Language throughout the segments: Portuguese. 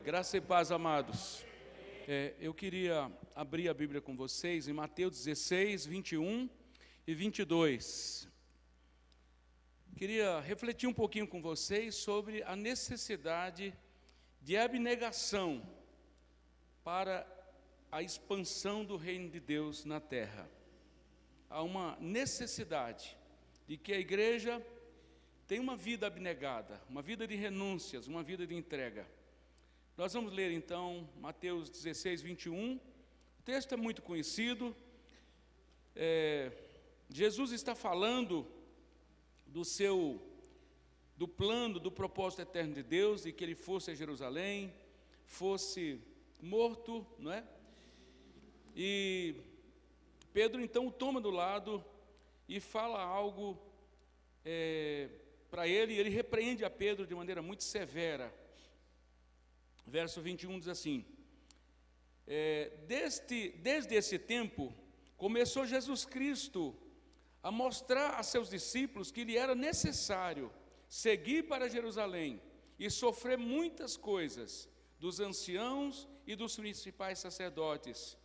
Graça e paz, amados. Eu queria abrir a Bíblia com vocês em Mateus 16, 21 e 22. Queria refletir um pouquinho com vocês sobre a necessidade de abnegação para a expansão do reino de Deus na terra. Há uma necessidade de que a igreja tenha uma vida abnegada, uma vida de renúncias, uma vida de entrega. Nós vamos ler então Mateus 16, 21. O texto é muito conhecido. Jesus está falando do plano, do propósito eterno de Deus, de que ele fosse a Jerusalém, fosse morto, não é? E Pedro então o toma do lado e fala algo para ele, e ele repreende a Pedro de maneira muito severa. Verso 21 diz assim: desde esse tempo, começou Jesus Cristo a mostrar a seus discípulos que lhe era necessário seguir para Jerusalém e sofrer muitas coisas dos anciãos e dos principais sacerdotes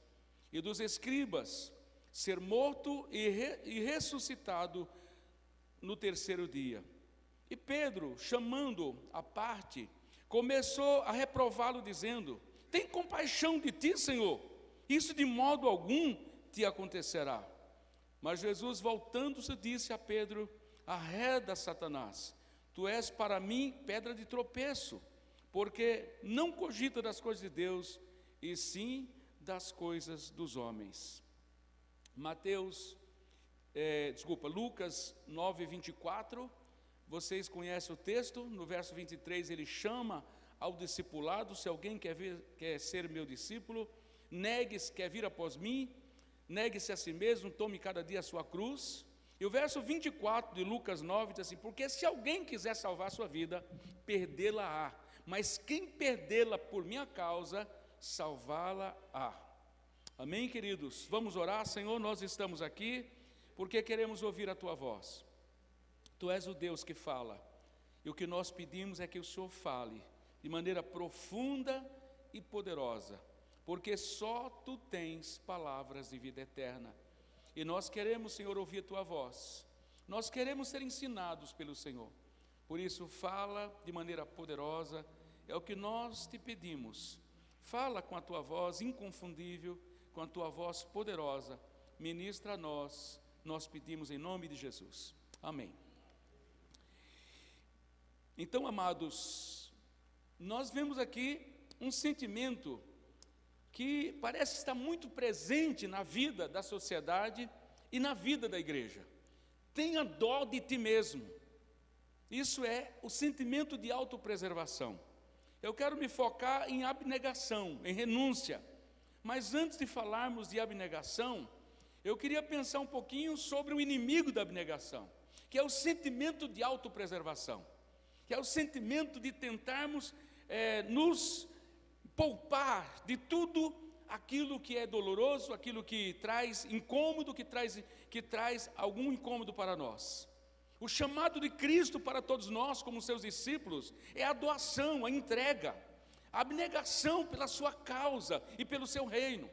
e dos escribas, ser morto e ressuscitado no terceiro dia. E Pedro, chamando-o à parte, começou a reprová-lo, dizendo: tem compaixão de ti, Senhor, isso de modo algum te acontecerá. Mas Jesus, voltando-se, disse a Pedro: arreda, Satanás, tu és para mim pedra de tropeço, porque não cogita das coisas de Deus, e sim das coisas dos homens. Lucas 9, 24, vocês conhecem o texto. No verso 23 ele chama ao discipulado: se alguém quer ser meu discípulo, negue-se, quer vir após mim, negue-se a si mesmo, tome cada dia a sua cruz. E o verso 24 de Lucas 9 diz assim: porque se alguém quiser salvar a sua vida, perdê-la-á, mas quem perdê-la por minha causa, salvá-la-á. Amém, queridos? Vamos orar. Senhor, nós estamos aqui porque queremos ouvir a Tua voz. Tu és o Deus que fala, e o que nós pedimos é que o Senhor fale de maneira profunda e poderosa, porque só Tu tens palavras de vida eterna, e nós queremos, Senhor, ouvir a Tua voz, nós queremos ser ensinados pelo Senhor. Por isso, fala de maneira poderosa, é o que nós Te pedimos. Fala com a Tua voz inconfundível, com a Tua voz poderosa, ministra a nós pedimos em nome de Jesus, amém. Então, amados, nós vemos aqui um sentimento que parece estar muito presente na vida da sociedade e na vida da igreja. Tenha dó de ti mesmo. Isso é o sentimento de autopreservação. Eu quero me focar em abnegação, em renúncia. Mas antes de falarmos de abnegação, eu queria pensar um pouquinho sobre o inimigo da abnegação, que é o sentimento de autopreservação, que é o sentimento de tentarmos nos poupar de tudo aquilo que é doloroso, aquilo que traz incômodo, que traz algum incômodo para nós. O chamado de Cristo para todos nós, como seus discípulos, é a doação, a entrega, a abnegação pela sua causa e pelo seu reino.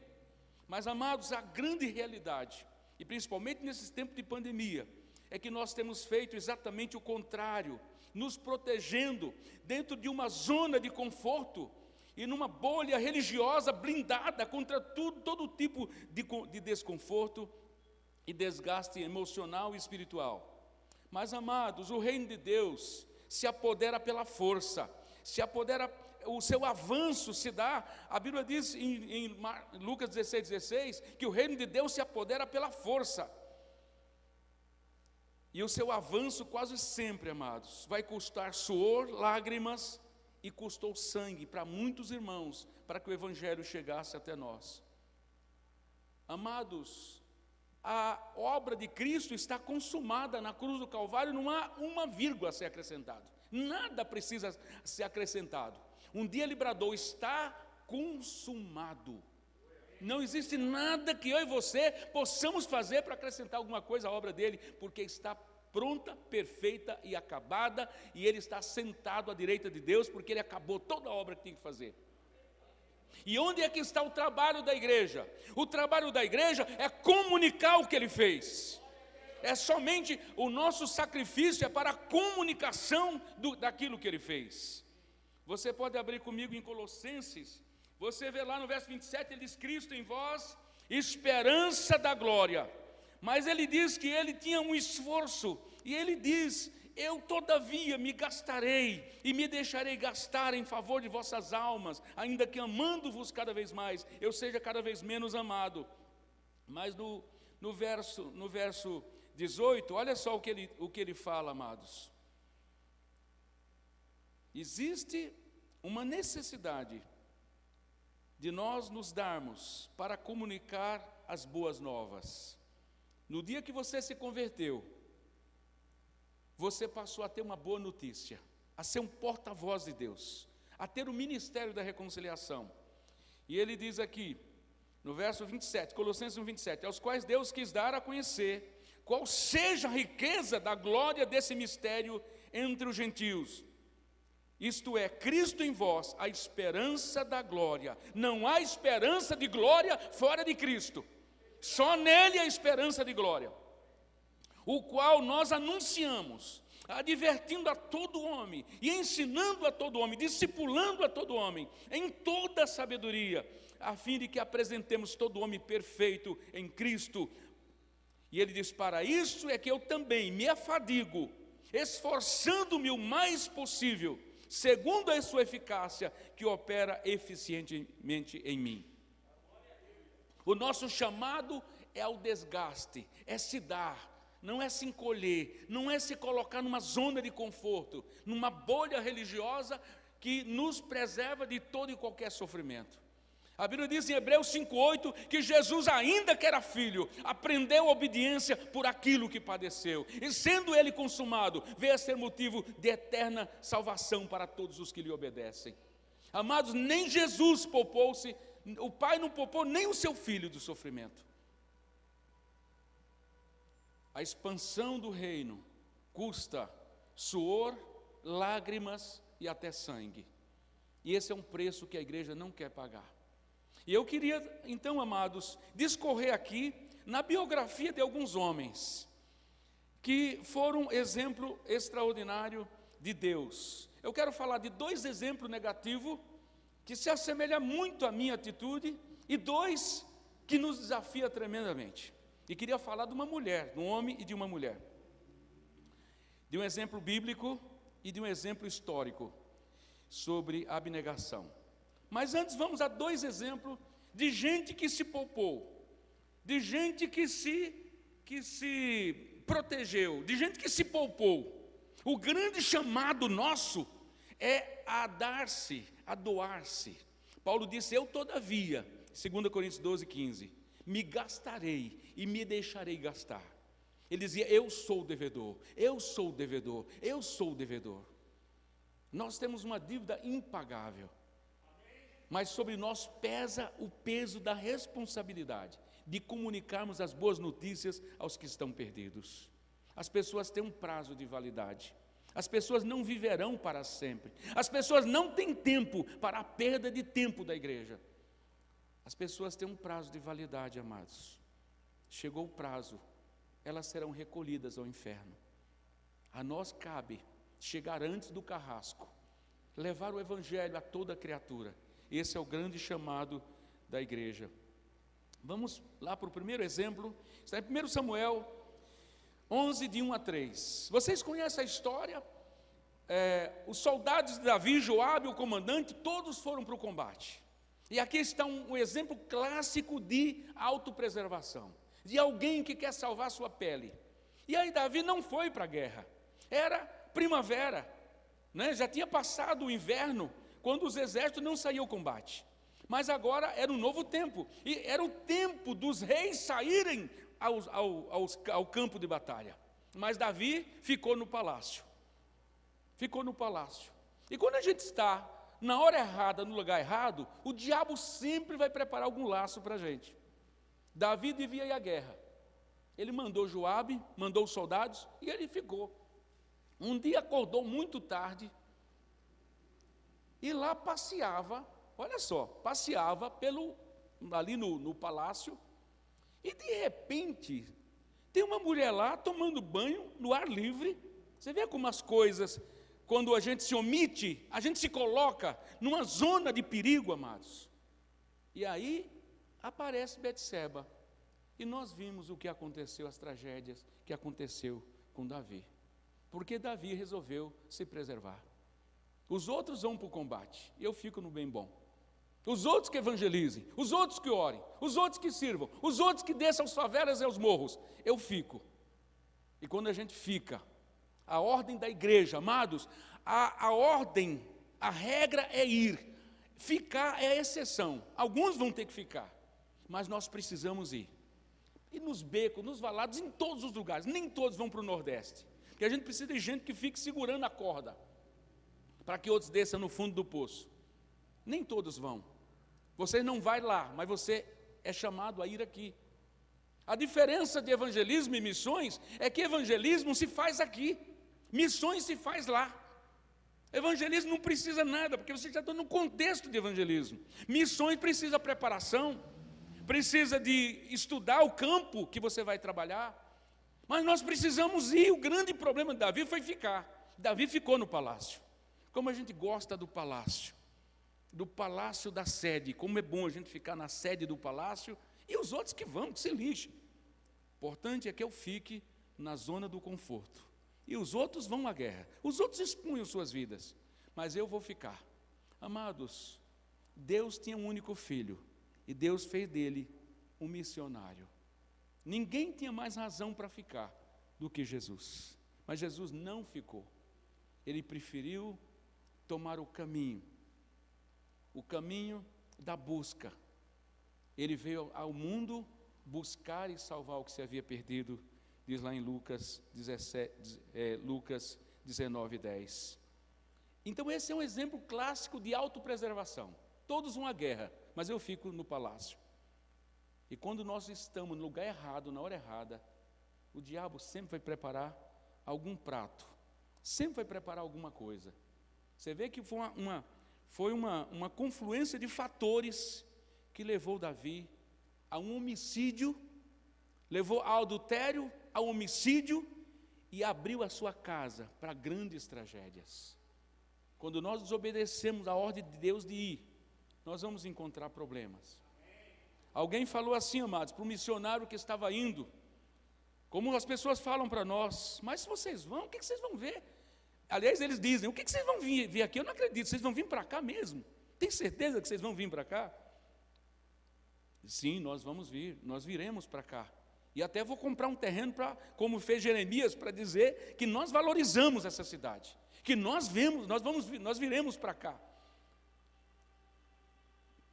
Mas, amados, a grande realidade, e principalmente nesses tempos de pandemia, é que nós temos feito exatamente o contrário, nos protegendo dentro de uma zona de conforto e numa bolha religiosa blindada contra todo tipo de desconforto e desgaste emocional e espiritual. Mas, amados, o reino de Deus se apodera pela força, o seu avanço se dá, a Bíblia diz em Lucas 16, 16, que o reino de Deus se apodera pela força. E o seu avanço quase sempre, amados, vai custar suor, lágrimas, e custou sangue para muitos irmãos, para que o Evangelho chegasse até nós. Amados, a obra de Cristo está consumada na cruz do Calvário, não há uma vírgula a ser acrescentado, nada precisa ser acrescentado. Um dia ele bradou: está consumado. Não existe nada que eu e você possamos fazer para acrescentar alguma coisa à obra dele, porque está pronta, perfeita e acabada, e ele está sentado à direita de Deus, porque ele acabou toda a obra que tinha que fazer. E onde é que está o trabalho da igreja? O trabalho da igreja é comunicar o que ele fez. É somente o nosso sacrifício, é para a comunicação daquilo que ele fez. Você pode abrir comigo em Colossenses, você vê lá no verso 27, ele diz: Cristo em vós, esperança da glória. Mas ele diz que ele tinha um esforço, e ele diz: eu todavia me gastarei, e me deixarei gastar em favor de vossas almas, ainda que amando-vos cada vez mais, eu seja cada vez menos amado. Mas no verso 18, olha só o que ele fala, amados. Existe uma necessidade de nós nos darmos para comunicar as boas novas. No dia que você se converteu, você passou a ter uma boa notícia, a ser um porta-voz de Deus, a ter o ministério da reconciliação. E ele diz aqui, no verso 27, Colossenses 1:27, aos quais Deus quis dar a conhecer qual seja a riqueza da glória desse mistério entre os gentios. Isto é, Cristo em vós, a esperança da glória. Não há esperança de glória fora de Cristo. Só nele a esperança de glória. O qual nós anunciamos, advertindo a todo homem, e ensinando a todo homem, discipulando a todo homem, em toda a sabedoria, a fim de que apresentemos todo homem perfeito em Cristo. E ele diz: para isso é que eu também me afadigo, esforçando-me o mais possível, segundo a sua eficácia, que opera eficientemente em mim. O nosso chamado é ao desgaste, é se dar, não é se encolher, não é se colocar numa zona de conforto, numa bolha religiosa que nos preserva de todo e qualquer sofrimento. A Bíblia diz em Hebreus 5:8 que Jesus, ainda que era filho, aprendeu a obediência por aquilo que padeceu, e sendo ele consumado, veio a ser motivo de eterna salvação para todos os que lhe obedecem. Amados, nem Jesus poupou-se, o Pai não poupou nem o seu filho do sofrimento. A expansão do reino custa suor, lágrimas e até sangue. E esse é um preço que a igreja não quer pagar. E eu queria, então, amados, discorrer aqui na biografia de alguns homens que foram exemplo extraordinário de Deus. Eu quero falar de 2 exemplos negativos que se assemelham muito à minha atitude e 2 que nos desafiam tremendamente. E queria falar de uma mulher, de um homem e de uma mulher. De um exemplo bíblico e de um exemplo histórico sobre abnegação. Mas antes vamos a 2 exemplos de gente que se poupou, de gente que se protegeu, de gente que se poupou. O grande chamado nosso é a dar-se, a doar-se. Paulo disse: eu todavia, 2 Coríntios 12:15, me gastarei e me deixarei gastar. Ele dizia: eu sou devedor, eu sou devedor, eu sou devedor. Nós temos uma dívida impagável. Mas sobre nós pesa o peso da responsabilidade de comunicarmos as boas notícias aos que estão perdidos. As pessoas têm um prazo de validade. As pessoas não viverão para sempre. As pessoas não têm tempo para a perda de tempo da igreja. As pessoas têm um prazo de validade, amados. Chegou o prazo, elas serão recolhidas ao inferno. A nós cabe chegar antes do carrasco, levar o evangelho a toda criatura. Esse é o grande chamado da igreja. Vamos lá para o primeiro exemplo. Está em 1 Samuel 11, de 1 a 3. Vocês conhecem a história? Os soldados de Davi, Joabe, o comandante, todos foram para o combate. E aqui está um exemplo clássico de autopreservação, de alguém que quer salvar sua pele. E aí Davi não foi para a guerra. Era primavera, né? Já tinha passado o inverno, quando os exércitos não saíam ao combate. Mas agora era um novo tempo, e era o tempo dos reis saírem ao campo de batalha. Mas Davi ficou no palácio. Ficou no palácio. E quando a gente está na hora errada, no lugar errado, o diabo sempre vai preparar algum laço para a gente. Davi devia ir à guerra. Ele mandou Joabe, mandou os soldados, e ele ficou. Um dia acordou muito tarde, e lá passeava olha só, passeava ali no palácio, e de repente, tem uma mulher lá tomando banho no ar livre. Você vê como as coisas, quando a gente se omite, a gente se coloca numa zona de perigo, amados. E aí aparece Betseba, e nós vimos o que aconteceu, as tragédias que aconteceu com Davi, porque Davi resolveu se preservar. Os outros vão para o combate, eu fico no bem bom. Os outros que evangelizem, os outros que orem, os outros que sirvam, os outros que desçam as favelas e aos morros, eu fico. E quando a gente fica, a ordem da igreja, amados, a ordem, a regra é ir, ficar é a exceção. Alguns vão ter que ficar, mas nós precisamos ir. E nos becos, nos valados, em todos os lugares, nem todos vão para o Nordeste, porque a gente precisa de gente que fique segurando a corda, para que outros desçam no fundo do poço. Nem todos vão. Você não vai lá, mas você é chamado a ir aqui. A diferença de evangelismo e missões é que evangelismo se faz aqui, missões se faz lá. Evangelismo não precisa nada, porque você já está no contexto de evangelismo. Missões precisa preparação, precisa de estudar o campo que você vai trabalhar, mas nós precisamos ir. O grande problema de Davi foi ficar. Davi ficou no palácio. Como a gente gosta do palácio da sede, como é bom a gente ficar na sede do palácio, e os outros que vão, que se lixem. O importante é que eu fique na zona do conforto, e os outros vão à guerra, os outros expunham suas vidas, mas eu vou ficar. Amados, Deus tinha um único filho, e Deus fez dele um missionário. Ninguém tinha mais razão para ficar do que Jesus, mas Jesus não ficou. Ele preferiu tomar o caminho da busca. Ele veio ao mundo buscar e salvar o que se havia perdido, diz lá em Lucas 19:10. Então esse é um exemplo clássico de autopreservação. Todos vão à guerra, mas eu fico no palácio. E quando nós estamos no lugar errado, na hora errada, o diabo sempre vai preparar algum prato, sempre vai preparar alguma coisa. Você vê que foi uma confluência de fatores que levou Davi a um homicídio, levou ao adultério, ao homicídio, e abriu a sua casa para grandes tragédias. Quando nós desobedecemos a ordem de Deus de ir, nós vamos encontrar problemas. Alguém falou assim, amados, para o missionário que estava indo, como as pessoas falam para nós: mas se vocês vão, o que vocês vão ver? Aliás, eles dizem: o que vocês vão vir aqui? Eu não acredito, vocês vão vir para cá mesmo? Tem certeza que vocês vão vir para cá? Sim, nós vamos vir, nós viremos para cá. E até vou comprar um terreno, como fez Jeremias, para dizer que nós valorizamos essa cidade, que nós viremos para cá.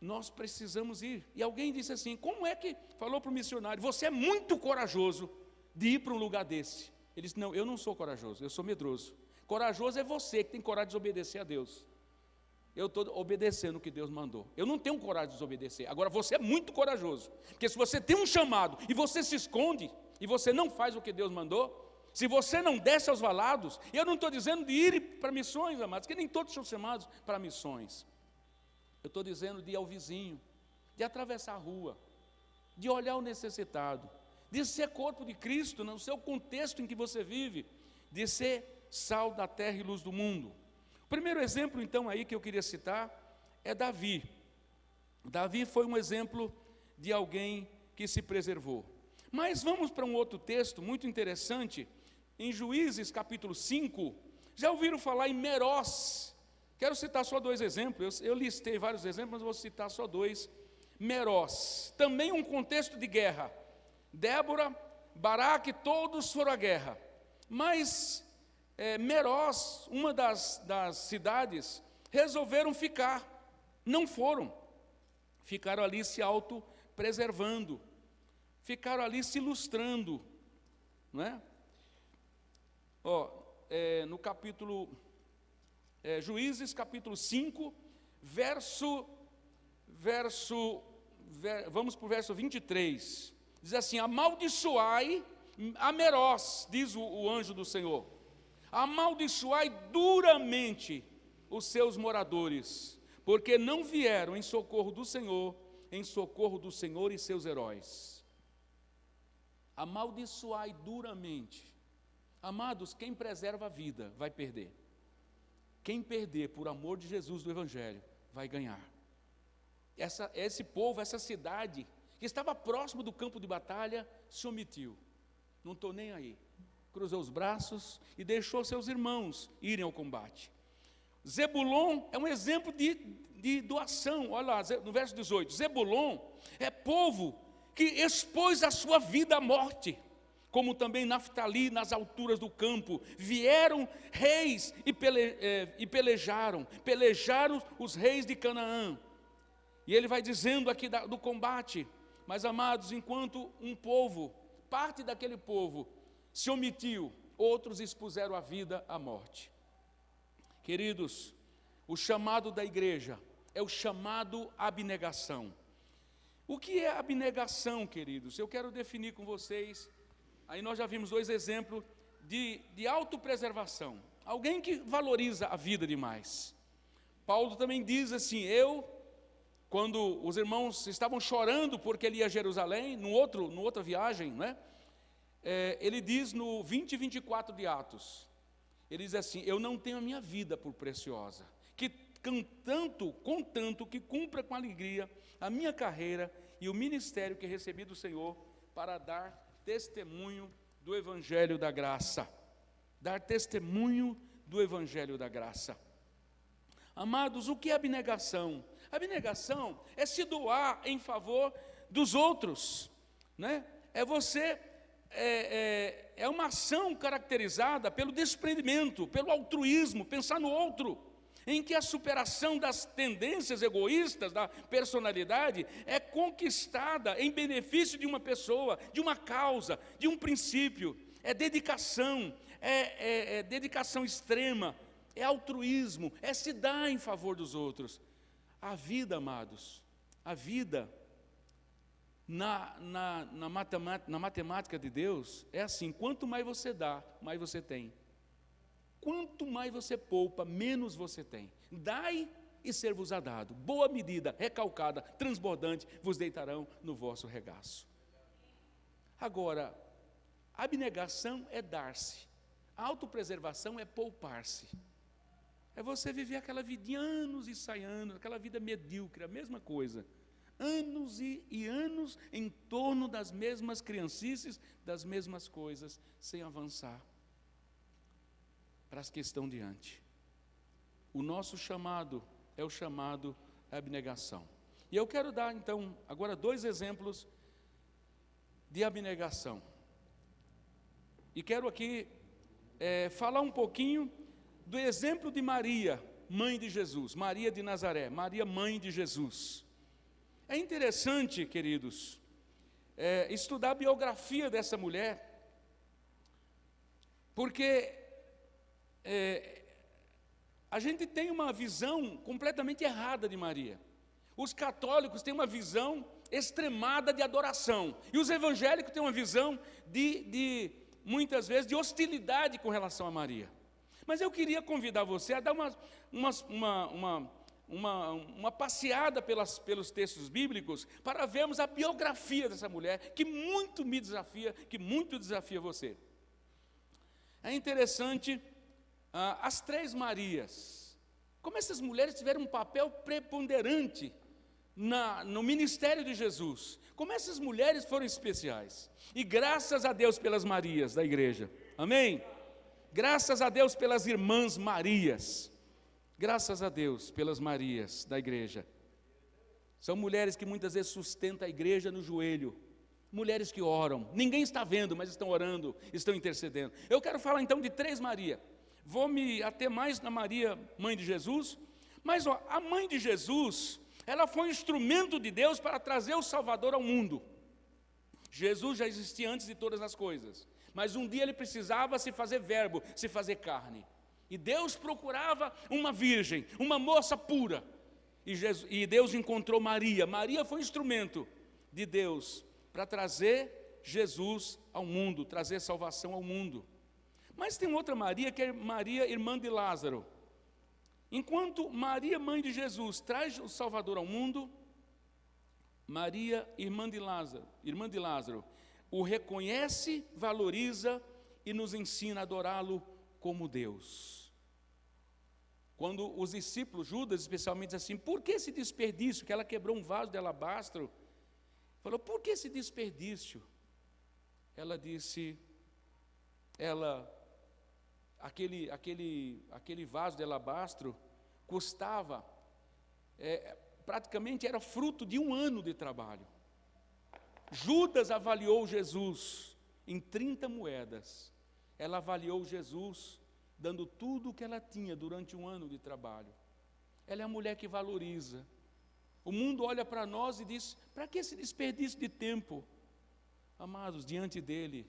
Nós precisamos ir. E alguém disse assim: como é que, falou para o missionário, você é muito corajoso de ir para um lugar desse? Ele disse: não, eu não sou corajoso, eu sou medroso. Corajoso é você que tem coragem de desobedecer a Deus. Eu estou obedecendo o que Deus mandou. Eu não tenho coragem de desobedecer. Agora você é muito corajoso, porque se você tem um chamado e você se esconde e você não faz o que Deus mandou, se você não desce aos valados, eu não estou dizendo de ir para missões, amados, porque nem todos são chamados para missões. Eu estou dizendo de ir ao vizinho, de atravessar a rua, de olhar o necessitado, de ser corpo de Cristo no seu contexto em que você vive, de ser sal da terra e luz do mundo. O primeiro exemplo, então, aí que eu queria citar é Davi. Davi foi um exemplo de alguém que se preservou. Mas vamos para um outro texto muito interessante, em Juízes capítulo 5. Já ouviram falar em Merós? Quero citar só dois exemplos. Eu listei vários exemplos, mas vou citar só dois. Merós, também um contexto de guerra. Débora, Baraque, todos foram à guerra. Mas Merós, uma das cidades, resolveram ficar. Não foram. Ficaram ali se autopreservando. Ficaram ali se ilustrando. Não é? No capítulo... Juízes capítulo 5, vamos para o verso 23, diz assim: amaldiçoai a Merós, diz o anjo do Senhor, amaldiçoai duramente os seus moradores, porque não vieram em socorro do Senhor e seus heróis. Amaldiçoai duramente. Amados, quem preserva a vida vai perder. Quem perder por amor de Jesus do Evangelho vai ganhar. Esse povo, essa cidade, que estava próximo do campo de batalha, se omitiu. Não estou nem aí. Cruzou os braços e deixou seus irmãos irem ao combate. Zebulon é um exemplo de doação. Olha lá, no verso 18. Zebulon é povo que expôs a sua vida à morte. Como também Naftali, nas alturas do campo, vieram reis e pelejaram os reis de Canaã. E ele vai dizendo aqui do combate, mas amados, enquanto um povo, parte daquele povo, se omitiu, outros expuseram a vida à morte. Queridos, o chamado da igreja é o chamado abnegação. O que é abnegação, queridos? Eu quero definir com vocês. Aí nós já vimos 2 exemplos de autopreservação. Alguém que valoriza a vida demais. Paulo também diz assim, quando os irmãos estavam chorando porque ele ia a Jerusalém, noutra viagem, né? Ele diz no 20 e 24 de Atos, ele diz assim, eu não tenho a minha vida por preciosa, contanto que cumpra com alegria a minha carreira e o ministério que recebi do Senhor para dar testemunho do Evangelho da graça. Dar testemunho do Evangelho da graça. Amados, o que é abnegação? Abnegação é se doar em favor dos outros, né? É uma ação caracterizada pelo desprendimento, pelo altruísmo, pensar no outro, em que a superação das tendências egoístas, da personalidade, é conquistada em benefício de uma pessoa, de uma causa, de um princípio. É dedicação, é dedicação extrema, é altruísmo, é se dar em favor dos outros. A vida, amados, a vida na matemática de Deus é assim, quanto mais você dá, mais você tem. Quanto mais você poupa, menos você tem. Dai e ser-vos-á dado. Boa medida, recalcada, transbordante, vos deitarão no vosso regaço. Agora, abnegação é dar-se. A autopreservação é poupar-se. É você viver aquela vida anos e sai anos, aquela vida medíocre, a mesma coisa. Anos e anos em torno das mesmas criancices, das mesmas coisas, sem avançar para as que estão diante. O nosso chamado é o chamado à abnegação. E eu quero dar, então, agora 2 exemplos de abnegação. E quero aqui falar um pouquinho do exemplo de Maria, mãe de Jesus, Maria de Nazaré, Maria, mãe de Jesus. É interessante, queridos, estudar a biografia dessa mulher, porque a gente tem uma visão completamente errada de Maria. Os católicos têm uma visão extremada de adoração, e os evangélicos têm uma visão muitas vezes, de hostilidade com relação a Maria. Mas eu queria convidar você a dar uma passeada pelos textos bíblicos para vermos a biografia dessa mulher, que muito me desafia, que muito desafia você. É interessante as 3 Marias, como essas mulheres tiveram um papel preponderante no ministério de Jesus, como essas mulheres foram especiais. E graças a Deus pelas Marias da igreja, amém? Graças a Deus pelas irmãs Marias, graças a Deus pelas Marias da igreja. São mulheres que muitas vezes sustentam a igreja no joelho, mulheres que oram, ninguém está vendo, mas estão orando, estão intercedendo. Eu quero falar então de 3 Marias, vou me ater mais na Maria, mãe de Jesus, mas a mãe de Jesus, ela foi um instrumento de Deus para trazer o Salvador ao mundo. Jesus já existia antes de todas as coisas, mas um dia ele precisava se fazer verbo, se fazer carne. E Deus procurava uma virgem, uma moça pura. E Deus encontrou Maria. Maria foi um instrumento de Deus para trazer Jesus ao mundo, trazer salvação ao mundo. Mas tem outra Maria, que é Maria, irmã de Lázaro. Enquanto Maria, mãe de Jesus, traz o Salvador ao mundo, Maria, irmã de Lázaro, o reconhece, valoriza e nos ensina a adorá-lo como Deus. Quando os discípulos, Judas especialmente, diz assim: por que esse desperdício? Que ela quebrou um vaso de alabastro. Falou: por que esse desperdício? Ela disse, aquele vaso de alabastro custava, praticamente era fruto de 1 ano de trabalho. Judas avaliou Jesus em 30 moedas. Ela avaliou Jesus dando tudo o que ela tinha durante 1 ano de trabalho. Ela é a mulher que valoriza. O mundo olha para nós e diz: para que esse desperdício de tempo? Amados, diante dele,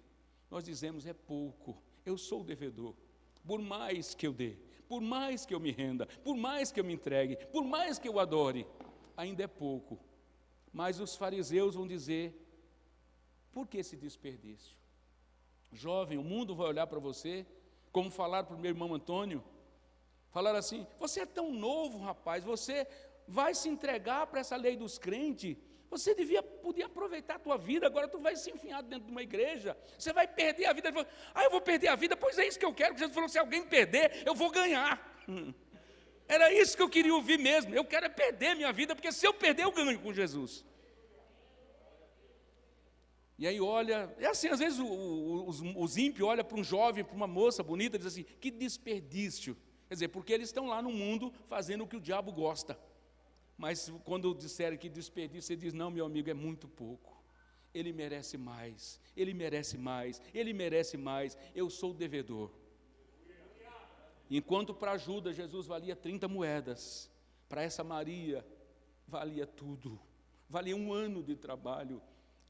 nós dizemos: é pouco, eu sou o devedor. Por mais que eu dê, por mais que eu me renda, por mais que eu me entregue, por mais que eu adore, ainda é pouco. Mas os fariseus vão dizer: por que esse desperdício? Jovem, o mundo vai olhar para você, como falaram para o meu irmão Antônio, falaram assim: você é tão novo, rapaz, você vai se entregar para essa lei dos crentes, você podia aproveitar a tua vida, agora tu vai se enfiar dentro de uma igreja, você vai perder a vida. Ele falou: eu vou perder a vida? Pois é isso que eu quero. Jesus falou: se alguém perder, eu vou ganhar. Era isso que eu queria ouvir mesmo. Eu quero perder minha vida, porque se eu perder, eu ganho com Jesus. E aí olha, é assim, às vezes os ímpios olham para um jovem, para uma moça bonita, e dizem assim: que desperdício. Quer dizer, porque eles estão lá no mundo fazendo o que o diabo gosta. Mas quando disserem que desperdício, você diz: não, meu amigo, é muito pouco. Ele merece mais, ele merece mais, ele merece mais. Eu sou o devedor. Enquanto para Judas Jesus valia 30 moedas, para essa Maria valia tudo. Valia 1 ano de trabalho.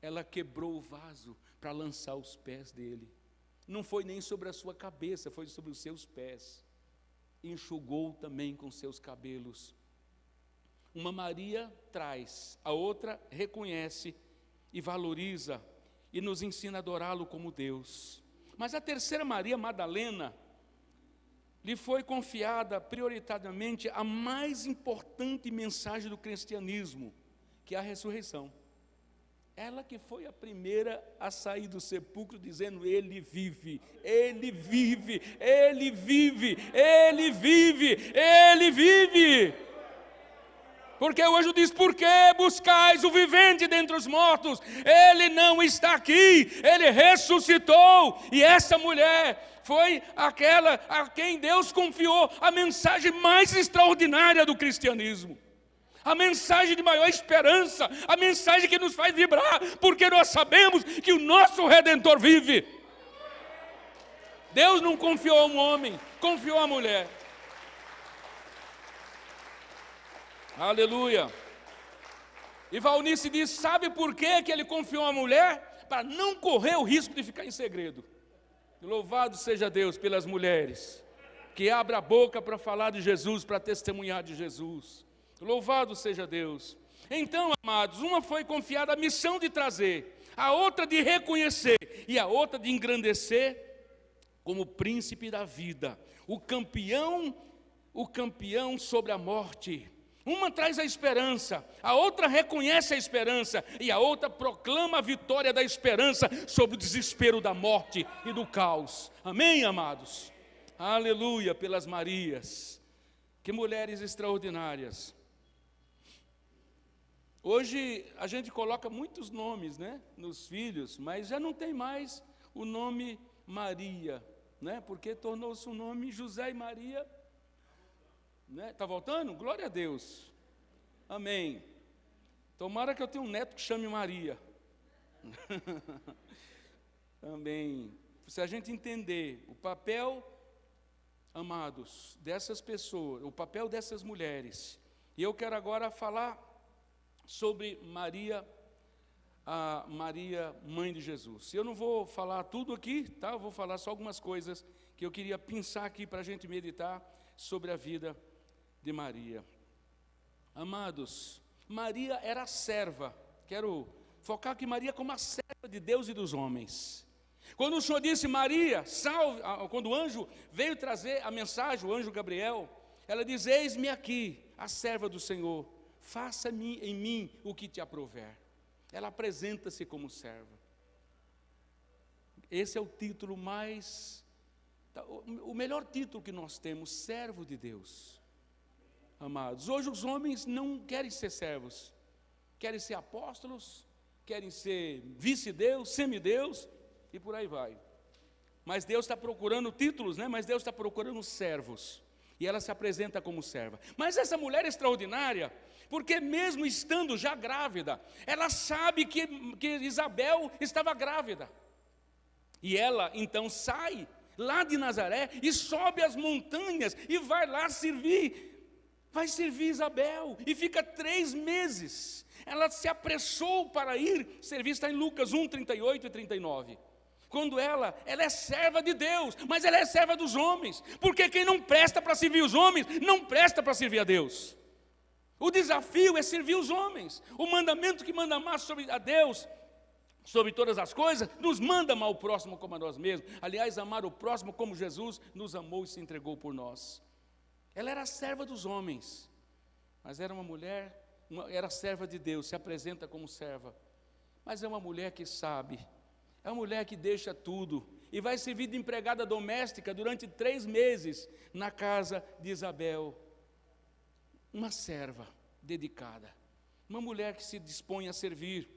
Ela quebrou o vaso para lançar os pés dele. Não foi nem sobre a sua cabeça, foi sobre os seus pés. Enxugou também com seus cabelos. Uma Maria traz, a outra reconhece e valoriza e nos ensina a adorá-lo como Deus. Mas a terceira Maria, Madalena, lhe foi confiada prioritariamente a mais importante mensagem do cristianismo, que é a ressurreição. Ela que foi a primeira a sair do sepulcro dizendo: ele vive, ele vive, ele vive, ele vive, ele vive. Porque o anjo diz: por que buscais o vivente dentre os mortos? Ele não está aqui, ele ressuscitou. E essa mulher foi aquela a quem Deus confiou a mensagem mais extraordinária do cristianismo. A mensagem de maior esperança, a mensagem que nos faz vibrar, porque nós sabemos que o nosso Redentor vive. Deus não confiou a um homem, confiou a mulher. Aleluia. E Valnice diz: sabe por que ele confiou a mulher? Para não correr o risco de ficar em segredo. Louvado seja Deus pelas mulheres que abrem a boca para falar de Jesus, para testemunhar de Jesus. Louvado seja Deus. Então, amados, uma foi confiada a missão de trazer, a outra de reconhecer e a outra de engrandecer como príncipe da vida, o campeão sobre a morte. Uma traz a esperança, a outra reconhece a esperança e a outra proclama a vitória da esperança sobre o desespero da morte e do caos. Amém, amados? Aleluia pelas Marias. Que mulheres extraordinárias. Hoje a gente coloca muitos nomes, né, nos filhos, mas já não tem mais o nome Maria, né, porque tornou-se o nome José e Maria. Está voltando? Glória a Deus. Amém. Tomara que eu tenha um neto que chame Maria. Amém. Se a gente entender o papel, amados, dessas pessoas, o papel dessas mulheres, e eu quero agora falar sobre Maria, a Maria, mãe de Jesus. Eu não vou falar tudo aqui, tá? Eu vou falar só algumas coisas que eu queria pensar aqui para a gente meditar sobre a vida de Maria. Amados, Maria era serva. Quero focar aqui Maria como a serva de Deus e dos homens. Quando o Senhor disse: Maria, salve, quando o anjo veio trazer a mensagem, o anjo Gabriel, Ela diz: eis-me aqui, a serva do Senhor, faça em mim o que te aprouver. Ela apresenta-se como serva. Esse é o título o melhor título que nós temos, servo de Deus. Amados, hoje os homens não querem ser servos, querem ser apóstolos, querem ser vice-deus, semideus, e por aí vai. Mas Deus está procurando títulos, né? Mas Deus está procurando servos, e ela se apresenta como serva. Mas essa mulher é extraordinária, porque mesmo estando já grávida, ela sabe que Isabel estava grávida, e ela então sai lá de Nazaré e sobe as montanhas e vai lá vai servir Isabel, e fica 3 meses. Ela se apressou para ir servir, está em Lucas 1, 38 e 39. Quando ela é serva de Deus, mas ela é serva dos homens, porque quem não presta para servir os homens, não presta para servir a Deus. O desafio é servir os homens. O mandamento que manda amar a Deus sobre todas as coisas, nos manda amar o próximo como a nós mesmos. Aliás, amar o próximo como Jesus nos amou e se entregou por nós. Ela era serva dos homens, mas era uma mulher, era serva de Deus, se apresenta como serva. Mas é uma mulher que sabe, é uma mulher que deixa tudo e vai servir de empregada doméstica durante 3 meses na casa de Isabel. Uma serva dedicada, uma mulher que se dispõe a servir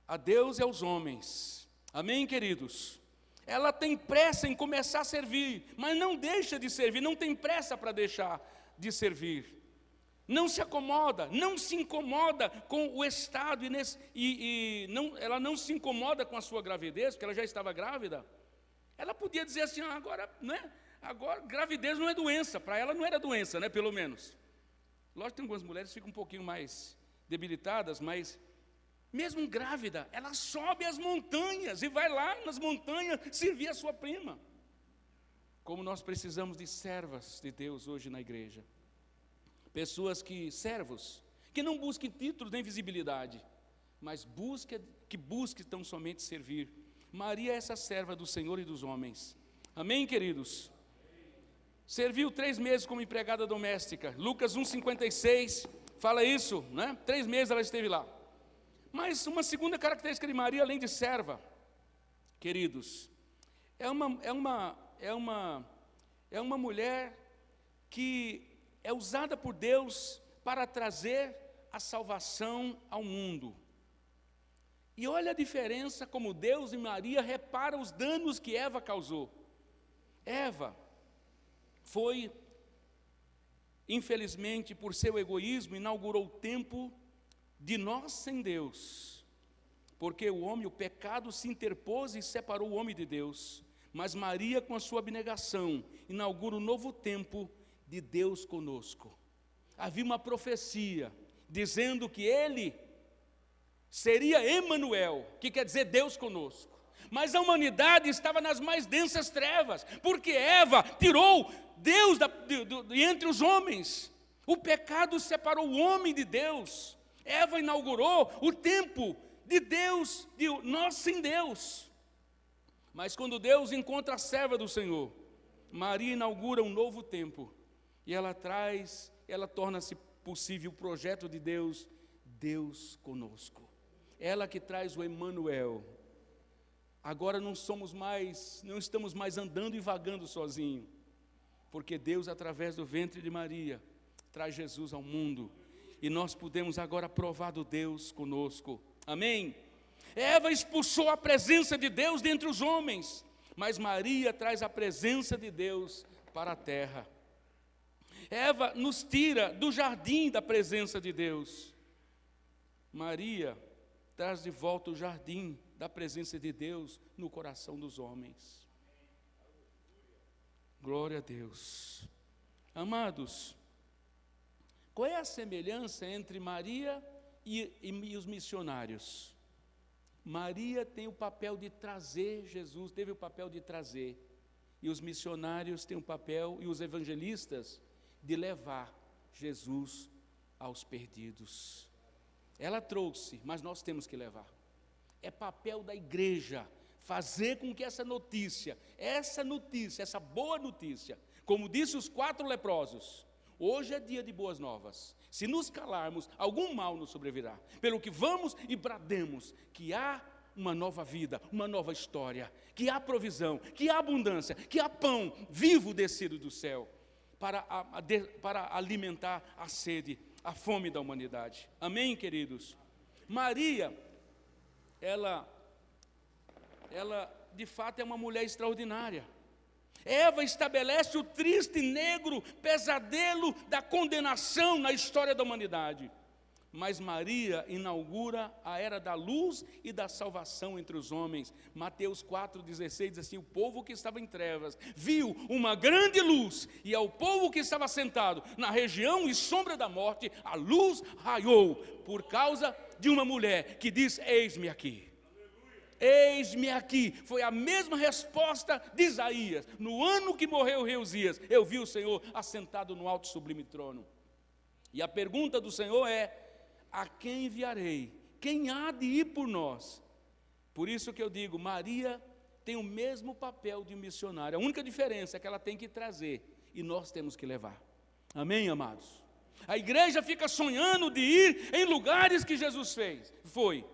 a Deus e aos homens. Amém, queridos? Ela tem pressa em começar a servir, mas não deixa de servir, não tem pressa para deixar de servir. Não se acomoda, não se incomoda com o estado, ela não se incomoda com a sua gravidez, porque ela já estava grávida. Ela podia dizer assim: agora, né? Agora, gravidez não é doença, para ela não era doença, né? Pelo menos. Lógico que tem algumas mulheres que ficam um pouquinho mais debilitadas, mas mesmo grávida, ela sobe as montanhas e vai lá nas montanhas servir a sua prima. Como nós precisamos de servas de Deus hoje na igreja. Pessoas servos, que não busquem títulos nem visibilidade, mas que busquem tão somente servir. Maria é essa serva do Senhor e dos homens. Amém, queridos? Serviu 3 meses como empregada doméstica. Lucas 1,56 fala isso, né? 3 meses ela esteve lá. Mas uma segunda característica de Maria, além de serva, queridos, é uma mulher que é usada por Deus para trazer a salvação ao mundo. E olha a diferença como Deus e Maria reparam os danos que Eva causou. Eva foi, infelizmente, por seu egoísmo, inaugurou o tempo de nós sem Deus, porque o pecado se interpôs e separou o homem de Deus. Mas Maria, com a sua abnegação, inaugura um novo tempo de Deus conosco. Havia uma profecia dizendo que ele seria Emanuel, que quer dizer Deus conosco. Mas a humanidade estava nas mais densas trevas, porque Eva tirou Deus de entre os homens. O pecado separou o homem de Deus. Eva inaugurou o tempo de Deus, de nós sem Deus. Mas quando Deus encontra a serva do Senhor, Maria inaugura um novo tempo. E ela torna-se possível o projeto de Deus, Deus conosco. Ela que traz o Emanuel. Agora não estamos mais andando e vagando sozinho, porque Deus, através do ventre de Maria, traz Jesus ao mundo. E nós podemos agora provar do Deus conosco. Amém? Eva expulsou a presença de Deus dentre os homens, mas Maria traz a presença de Deus para a terra. Eva nos tira do jardim da presença de Deus. Maria traz de volta o jardim da presença de Deus no coração dos homens. Glória a Deus. Amados, qual é a semelhança entre Maria e os missionários? Maria tem o papel de trazer Jesus, teve o papel de trazer, e os missionários têm o papel, e os evangelistas, de levar Jesus aos perdidos. Ela trouxe, mas nós temos que levar. É papel da igreja fazer com que essa boa notícia, Como disse os 4 leprosos, hoje é dia de boas novas. Se nos calarmos, algum mal nos sobrevirá. Pelo que vamos e brademos que há uma nova vida, uma nova história, que há provisão, que há abundância, que há pão vivo descido do céu, para alimentar a sede, a fome da humanidade. Amém, queridos? Maria, ela de fato é uma mulher extraordinária. Eva estabelece o triste e negro pesadelo da condenação na história da humanidade. Mas Maria inaugura a era da luz e da salvação entre os homens. Mateus 4,16 diz assim: o povo que estava em trevas viu uma grande luz, e ao povo que estava sentado na região e sombra da morte, a luz raiou, por causa de uma mulher que diz: eis-me aqui. Eis-me aqui. Foi a mesma resposta de Isaías. No ano que morreu o rei Uzias, eu vi o Senhor assentado no alto e sublime trono. E a pergunta do Senhor é: a quem enviarei? Quem há de ir por nós? Por isso que eu digo, Maria tem o mesmo papel de missionária. A única diferença é que ela tem que trazer, e nós temos que levar. Amém, amados? A igreja fica sonhando de ir em lugares que Jesus foi.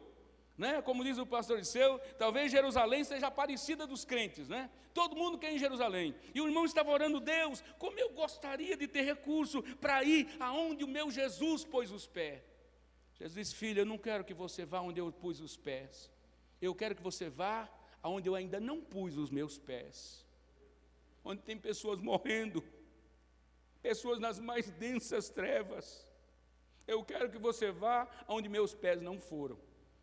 Né? Como diz o pastor Disseu, talvez Jerusalém seja a parecida dos crentes, né? Todo mundo quer ir em Jerusalém. E o irmão estava orando: Deus, como eu gostaria de ter recurso para ir aonde o meu Jesus pôs os pés. Jesus disse: filho, eu não quero que você vá onde eu pus os pés. Eu quero que você vá aonde eu ainda não pus os meus pés. Onde tem pessoas morrendo, pessoas nas mais densas trevas. Eu quero que você vá aonde meus pés não foram.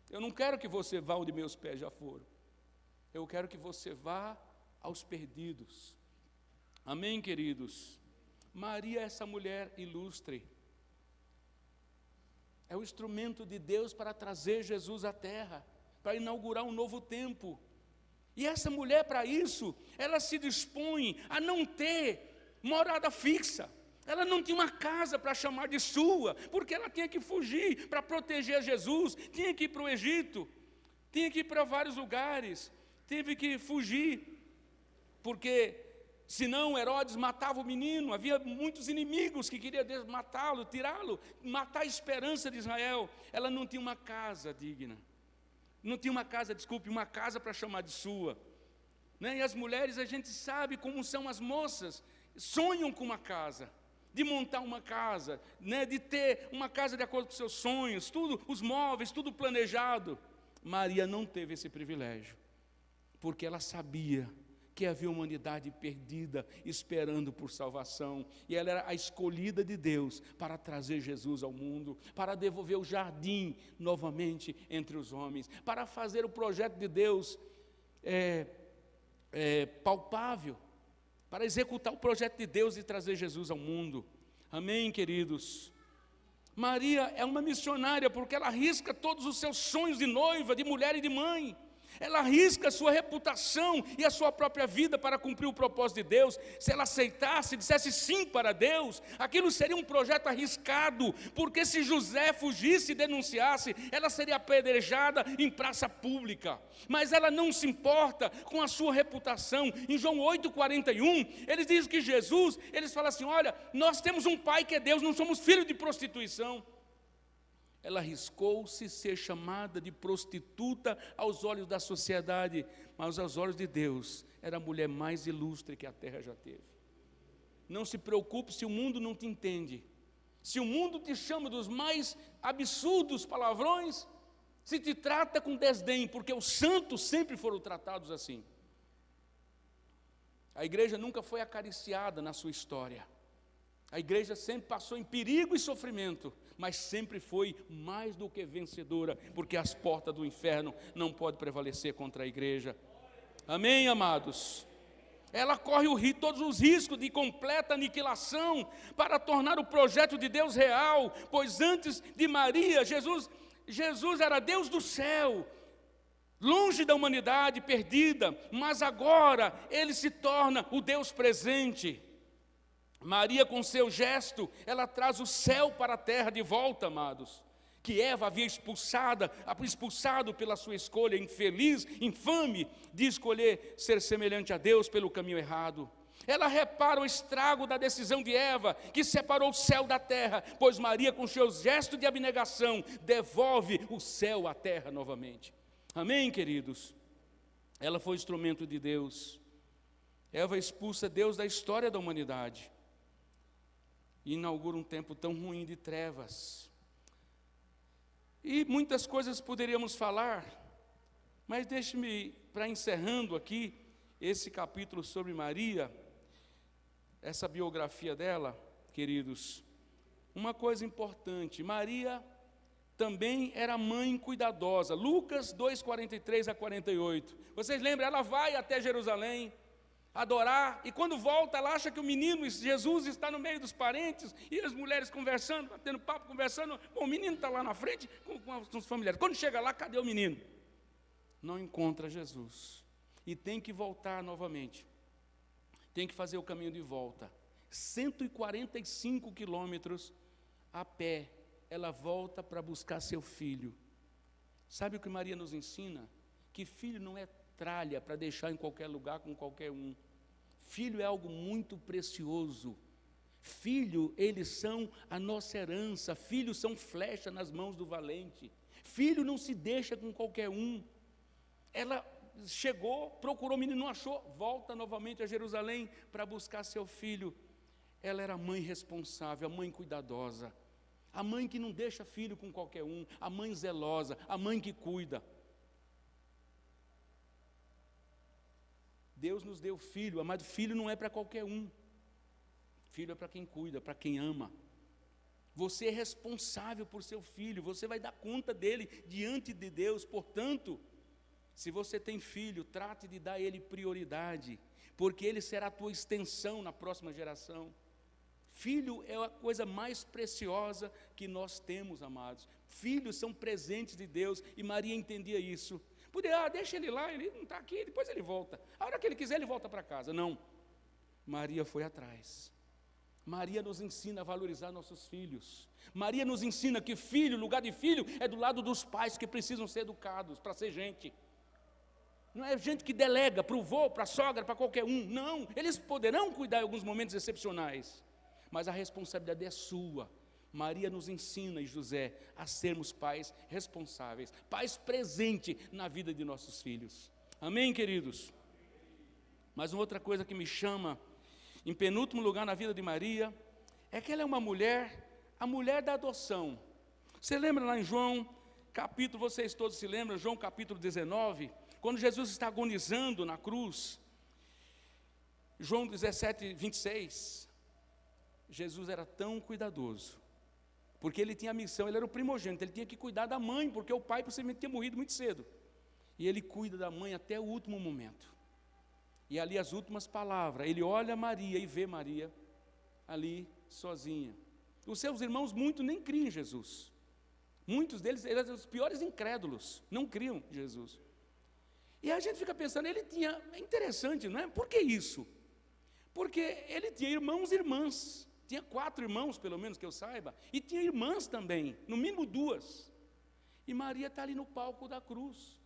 Eu não quero que você vá onde meus pés já foram. Eu quero que você vá aos perdidos. Amém, queridos? Maria é essa mulher ilustre. É o instrumento de Deus para trazer Jesus à terra, para inaugurar um novo tempo. E essa mulher, para isso, ela se dispõe a não ter morada fixa. Ela não tinha uma casa para chamar de sua, porque ela tinha que fugir para proteger Jesus, tinha que ir para o Egito, tinha que ir para vários lugares, teve que fugir, porque senão Herodes matava o menino, havia muitos inimigos que queriam matá-lo, tirá-lo, matar a esperança de Israel. Ela não tinha uma casa digna, não tinha uma casa para chamar de sua. Né? E as mulheres, a gente sabe como são as moças, sonham com uma casa, de montar uma casa, né, de ter uma casa de acordo com seus sonhos, tudo, os móveis, tudo planejado. Maria não teve esse privilégio, porque ela sabia que havia uma humanidade perdida, esperando por salvação, e ela era a escolhida de Deus para trazer Jesus ao mundo, para devolver o jardim novamente entre os homens, para fazer o projeto de Deus palpável, para executar o projeto de Deus e trazer Jesus ao mundo. Amém, queridos? Maria é uma missionária porque ela arrisca todos os seus sonhos de noiva, de mulher e de mãe. Ela arrisca a sua reputação e a sua própria vida para cumprir o propósito de Deus. Se ela aceitasse, dissesse sim para Deus, aquilo seria um projeto arriscado, porque se José fugisse e denunciasse, ela seria apedrejada em praça pública. Mas ela não se importa com a sua reputação. Em João 8,41, eles dizem que Jesus, eles falam assim: olha, nós temos um pai que é Deus, não somos filhos de prostituição. Ela arriscou-se ser chamada de prostituta aos olhos da sociedade, mas aos olhos de Deus, era a mulher mais ilustre que a terra já teve. Não se preocupe se o mundo não te entende, se o mundo te chama dos mais absurdos palavrões, se te trata com desdém, porque os santos sempre foram tratados assim. A igreja nunca foi acariciada na sua história. A igreja sempre passou em perigo e sofrimento, mas sempre foi mais do que vencedora, porque as portas do inferno não podem prevalecer contra a igreja. Amém, amados? Ela corre todos os riscos de completa aniquilação para tornar o projeto de Deus real, pois antes de Maria, Jesus era Deus do céu, longe da humanidade perdida, mas agora Ele se torna o Deus presente. Maria, com seu gesto, ela traz o céu para a terra de volta, amados, que Eva havia expulsado pela sua escolha infeliz, infame, de escolher ser semelhante a Deus pelo caminho errado. Ela repara o estrago da decisão de Eva, que separou o céu da terra, pois Maria, com seus gestos de abnegação, devolve o céu à terra novamente. Amém, queridos? Ela foi instrumento de Deus. Eva expulsa Deus da história da humanidade e inaugura um tempo tão ruim de trevas. E muitas coisas poderíamos falar, mas deixe-me, para encerrando aqui esse capítulo sobre Maria, essa biografia dela, queridos, uma coisa importante: Maria também era mãe cuidadosa. Lucas 2:43 a 48. Vocês lembram? Ela vai até Jerusalém adorar, e quando volta, ela acha que o menino, Jesus, está no meio dos parentes, e as mulheres conversando, batendo papo, conversando. Bom, o menino está lá na frente com os familiares. Quando chega lá, cadê o menino? Não encontra Jesus, e tem que voltar novamente. Tem que fazer o caminho de volta. 145 quilômetros a pé, ela volta para buscar seu filho. Sabe o que Maria nos ensina? Que filho não é tralha para deixar em qualquer lugar com qualquer um. Filho é algo muito precioso. Filho, eles são a nossa herança. Filhos são flecha nas mãos do valente. Filho não se deixa com qualquer um. Ela chegou, procurou o menino, não achou, volta novamente a Jerusalém para buscar seu filho. Ela era a mãe responsável, a mãe cuidadosa, a mãe que não deixa filho com qualquer um, a mãe zelosa, a mãe que cuida. Deus nos deu filho, amado. Filho não é para qualquer um. Filho é para quem cuida, para quem ama. Você é responsável por seu filho, você vai dar conta dele diante de Deus. Portanto, se você tem filho, trate de dar a ele prioridade, porque ele será a tua extensão na próxima geração. Filho é a coisa mais preciosa que nós temos, amados. Filhos são presentes de Deus, e Maria entendia isso. Podia, deixa ele lá, ele não está aqui, depois ele volta. A hora que ele quiser, ele volta para casa. Não. Maria foi atrás. Maria nos ensina a valorizar nossos filhos. Maria nos ensina que filho, lugar de filho, é do lado dos pais que precisam ser educados, para ser gente. Não é gente que delega para o vô, para a sogra, para qualquer um. Não, eles poderão cuidar em alguns momentos excepcionais, mas a responsabilidade é sua. Maria nos ensina, e José, a sermos pais responsáveis, pais presentes na vida de nossos filhos. Amém, queridos? Mas uma outra coisa que me chama, em penúltimo lugar na vida de Maria, é que ela é uma mulher, a mulher da adoção. Você lembra lá em João, capítulo, vocês todos se lembram, João capítulo 19, quando Jesus está agonizando na cruz, João 17, 26, Jesus era tão cuidadoso, porque ele tinha a missão, ele era o primogênito, ele tinha que cuidar da mãe, porque o pai possivelmente tinha morrido muito cedo, e ele cuida da mãe até o último momento, e ali as últimas palavras, ele olha Maria e vê Maria ali sozinha. Os seus irmãos muitos nem criam em Jesus, muitos deles eram os piores incrédulos, não criam em Jesus, e a gente fica pensando, ele tinha, é interessante, não é? Por que isso? Porque ele tinha irmãos e irmãs, tinha 4 irmãos, pelo menos que eu saiba, e tinha irmãs também, no mínimo 2. E Maria está ali no palco da cruz.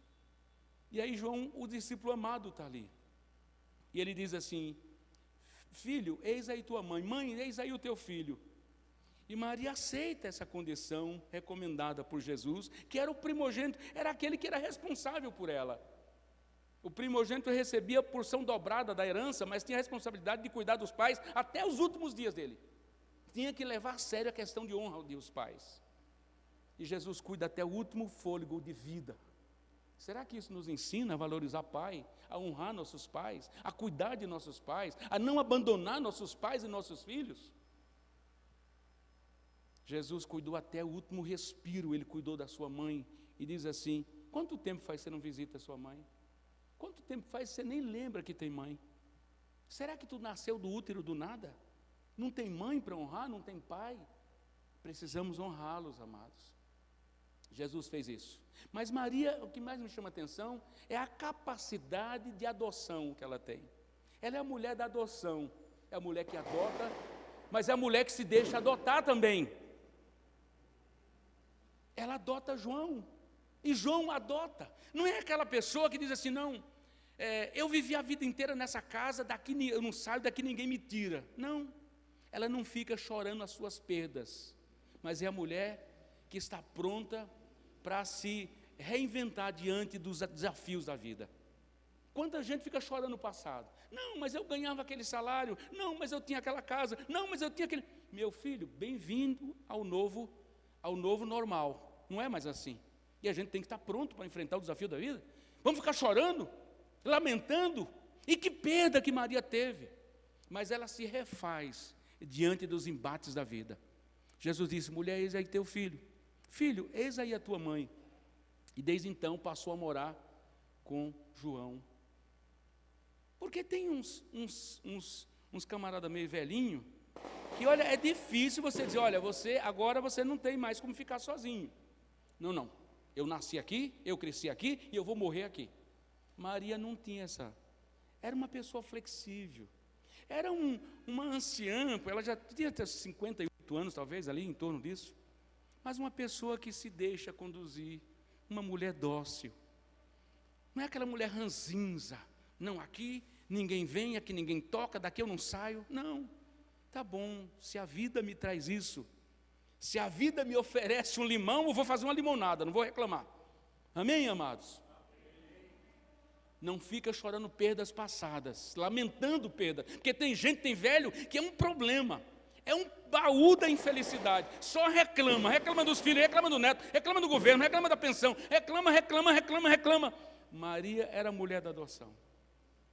E aí João, o discípulo amado, está ali. E ele diz assim: filho, eis aí tua mãe, mãe, eis aí o teu filho. E Maria aceita essa condição recomendada por Jesus, que era o primogênito, era aquele que era responsável por ela. O primogênito recebia a porção dobrada da herança, mas tinha a responsabilidade de cuidar dos pais até os últimos dias dele. Tinha que levar a sério a questão de honra dos pais. E Jesus cuida até o último fôlego de vida. Será que isso nos ensina a valorizar pai, a honrar nossos pais, a cuidar de nossos pais, a não abandonar nossos pais e nossos filhos? Jesus cuidou até o último respiro, ele cuidou da sua mãe. E diz assim: quanto tempo faz você não visita a sua mãe? Quanto tempo faz você nem lembra que tem mãe? Será que tu nasceu do útero do nada? Não tem mãe para honrar, não tem pai? Precisamos honrá-los, amados. Jesus fez isso. Mas Maria, o que mais me chama a atenção é a capacidade de adoção que ela tem. Ela é a mulher da adoção, é a mulher que adota, mas é a mulher que se deixa adotar também. Ela adota João, e João adota. Não é aquela pessoa que diz assim, não, eu vivi a vida inteira nessa casa, daqui eu não saio, daqui ninguém me tira. Não, ela não fica chorando as suas perdas, mas é a mulher que está pronta para se reinventar diante dos desafios da vida. Quanta gente fica chorando o passado. Não, mas eu ganhava aquele salário. Não, mas eu tinha aquela casa. Não, mas eu tinha aquele... Meu filho, bem-vindo ao novo normal. Não é mais assim. E a gente tem que estar pronto para enfrentar o desafio da vida. Vamos ficar chorando, lamentando. E que perda que Maria teve. Mas ela se refaz diante dos embates da vida. Jesus disse: mulher, eis aí teu filho. Filho, eis aí a tua mãe. E desde então passou a morar com João. Porque tem uns camaradas meio velhinho, que olha, é difícil você dizer, olha, agora você não tem mais como ficar sozinho. Não, eu nasci aqui, eu cresci aqui e eu vou morrer aqui. Maria não tinha era uma pessoa flexível, era uma anciã, ela já tinha até 58 anos talvez, ali em torno disso, mas uma pessoa que se deixa conduzir, uma mulher dócil, não é aquela mulher ranzinza, não, aqui ninguém vem, aqui ninguém toca, daqui eu não saio. Não, tá bom, se a vida me traz isso, se a vida me oferece um limão, eu vou fazer uma limonada, não vou reclamar. Amém, amados? Não fica chorando perdas passadas, lamentando perda, porque tem gente, tem velho, que é um problema, é um baú da infelicidade, só reclama dos filhos, reclama do neto, reclama do governo, reclama da pensão, reclama. Maria era mulher da adoção.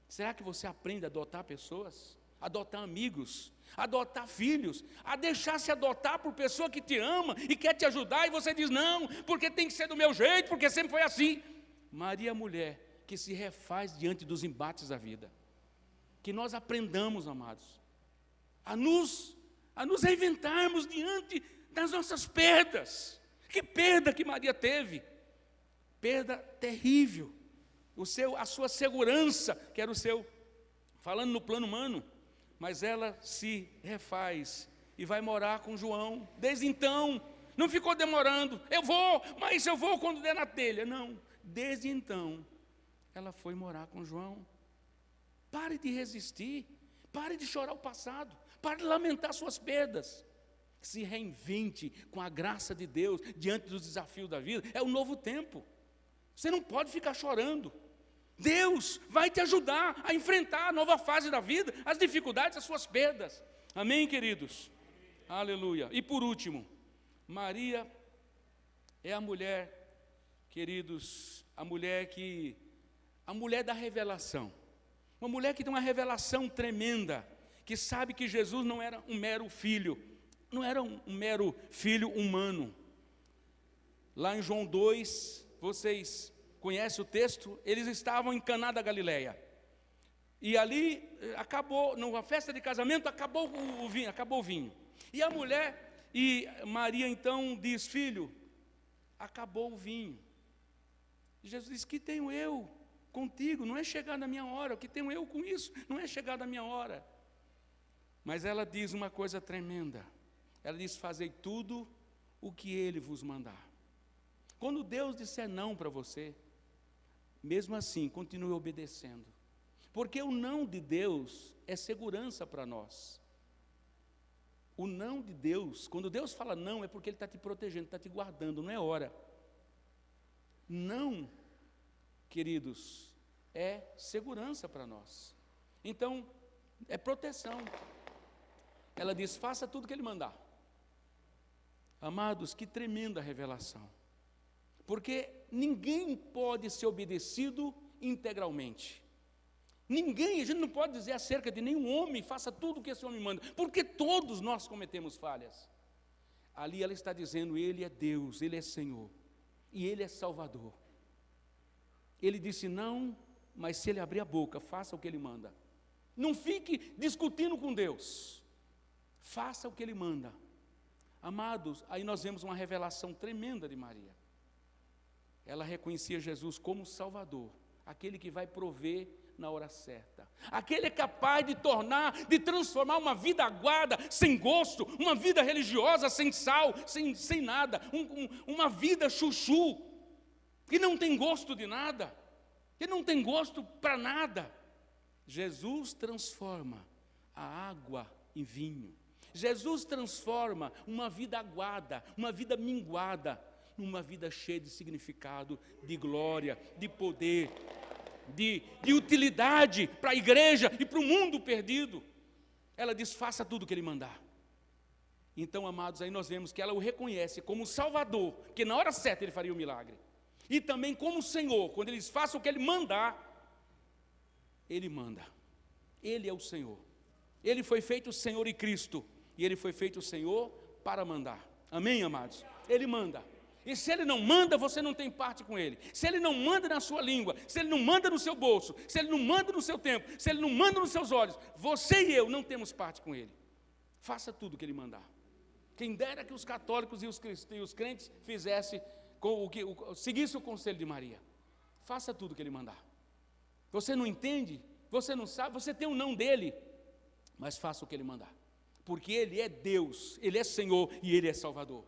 Será que você aprende a adotar pessoas? Adotar amigos? Adotar filhos? A deixar-se adotar por pessoa que te ama e quer te ajudar e você diz, não, porque tem que ser do meu jeito, porque sempre foi assim. Maria é a mulher que se refaz diante dos embates da vida. Que nós aprendamos, amados, a nos reinventarmos diante das nossas perdas. Que perda que Maria teve? Perda terrível. A sua segurança, que era falando no plano humano, mas ela se refaz e vai morar com João. Desde então, não ficou demorando, mas eu vou quando der na telha. Não, desde então, ela foi morar com João. Pare de resistir, pare de chorar o passado, pare de lamentar suas perdas. Se reinvente com a graça de Deus diante dos desafios da vida. É um novo tempo, você não pode ficar chorando. Deus vai te ajudar a enfrentar a nova fase da vida, as dificuldades, as suas perdas. Amém, queridos? Aleluia. E por último, Maria é a mulher, queridos, a mulher da revelação. Uma mulher que tem uma revelação tremenda, que sabe que Jesus não era um mero filho, não era um mero filho humano. Lá em João 2, vocês conhece o texto? Eles estavam em Caná da Galileia. E ali acabou, numa festa de casamento, acabou o vinho. E a mulher, e Maria então diz, filho, acabou o vinho. E Jesus diz, que tenho eu contigo? Não é chegada a minha hora, o que tenho eu com isso? Não é chegada a minha hora. Mas ela diz uma coisa tremenda. Ela diz, fazei tudo o que Ele vos mandar. Quando Deus disser não para você, mesmo assim, continue obedecendo. Porque o não de Deus é segurança para nós. O não de Deus, quando Deus fala não, é porque Ele está te protegendo, está te guardando, não é hora. Não, queridos, é segurança para nós. Então, é proteção. Ela diz, faça tudo o que Ele mandar. Amados, que tremenda revelação. Porque ninguém pode ser obedecido integralmente. Ninguém, a gente não pode dizer acerca de nenhum homem, faça tudo o que esse homem manda, porque todos nós cometemos falhas. Ali ela está dizendo, Ele é Deus, Ele é Senhor, e Ele é Salvador. Ele disse não, mas se Ele abrir a boca, faça o que Ele manda. Não fique discutindo com Deus, faça o que Ele manda. Amados, aí nós vemos uma revelação tremenda de Maria. Ela reconhecia Jesus como Salvador, aquele que vai prover na hora certa, aquele é capaz de transformar uma vida aguada, sem gosto, uma vida religiosa, sem sal, sem nada, uma vida chuchu, que não tem gosto de nada. que não tem gosto para nada. Jesus transforma a água em vinho. Jesus transforma uma vida aguada, uma vida minguada, numa vida cheia de significado, de glória, de poder, de utilidade para a igreja e para o mundo perdido. Ela diz, faça tudo o que Ele mandar. Então, amados, aí nós vemos que ela o reconhece como Salvador, que na hora certa Ele faria o milagre. E também como Senhor, quando Ele faça o que Ele mandar, Ele manda. Ele é o Senhor. Ele foi feito Senhor e Cristo, e Ele foi feito Senhor para mandar. Amém, amados? Ele manda. E se Ele não manda, você não tem parte com Ele. Se Ele não manda na sua língua, se Ele não manda no seu bolso, se Ele não manda no seu tempo, se Ele não manda nos seus olhos, você e eu não temos parte com Ele. Faça tudo o que Ele mandar. Quem dera que os católicos e os crentes fizessem, seguissem o conselho de Maria. Faça tudo o que Ele mandar. Você não entende, você não sabe, você tem um não dEle, mas faça o que Ele mandar. Porque Ele é Deus, Ele é Senhor e Ele é Salvador.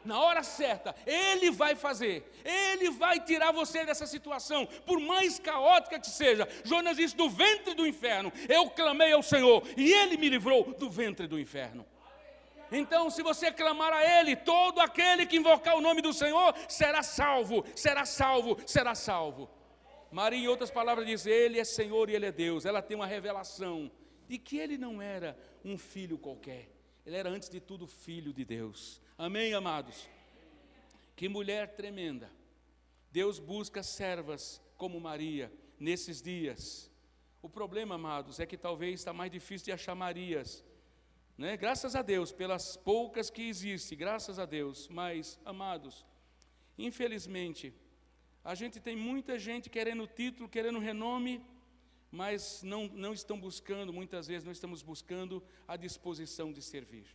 Na hora certa, Ele vai fazer, Ele vai tirar você dessa situação, por mais caótica que seja. Jonas disse, do ventre do inferno, eu clamei ao Senhor, e Ele me livrou do ventre do inferno. Então, se você clamar a Ele, todo aquele que invocar o nome do Senhor, será salvo, será salvo, será salvo. Maria, em outras palavras, diz, Ele é Senhor e Ele é Deus. Ela tem uma revelação de que Ele não era um filho qualquer, Ele era antes de tudo filho de Deus. Amém, amados? Que mulher tremenda. Deus busca servas como Maria nesses dias. O problema, amados, é que talvez está mais difícil de achar Marias, né? Graças a Deus, pelas poucas que existem, graças a Deus. Mas, amados, infelizmente, a gente tem muita gente querendo título, querendo renome, mas não estão buscando, muitas vezes não estamos buscando a disposição de servir.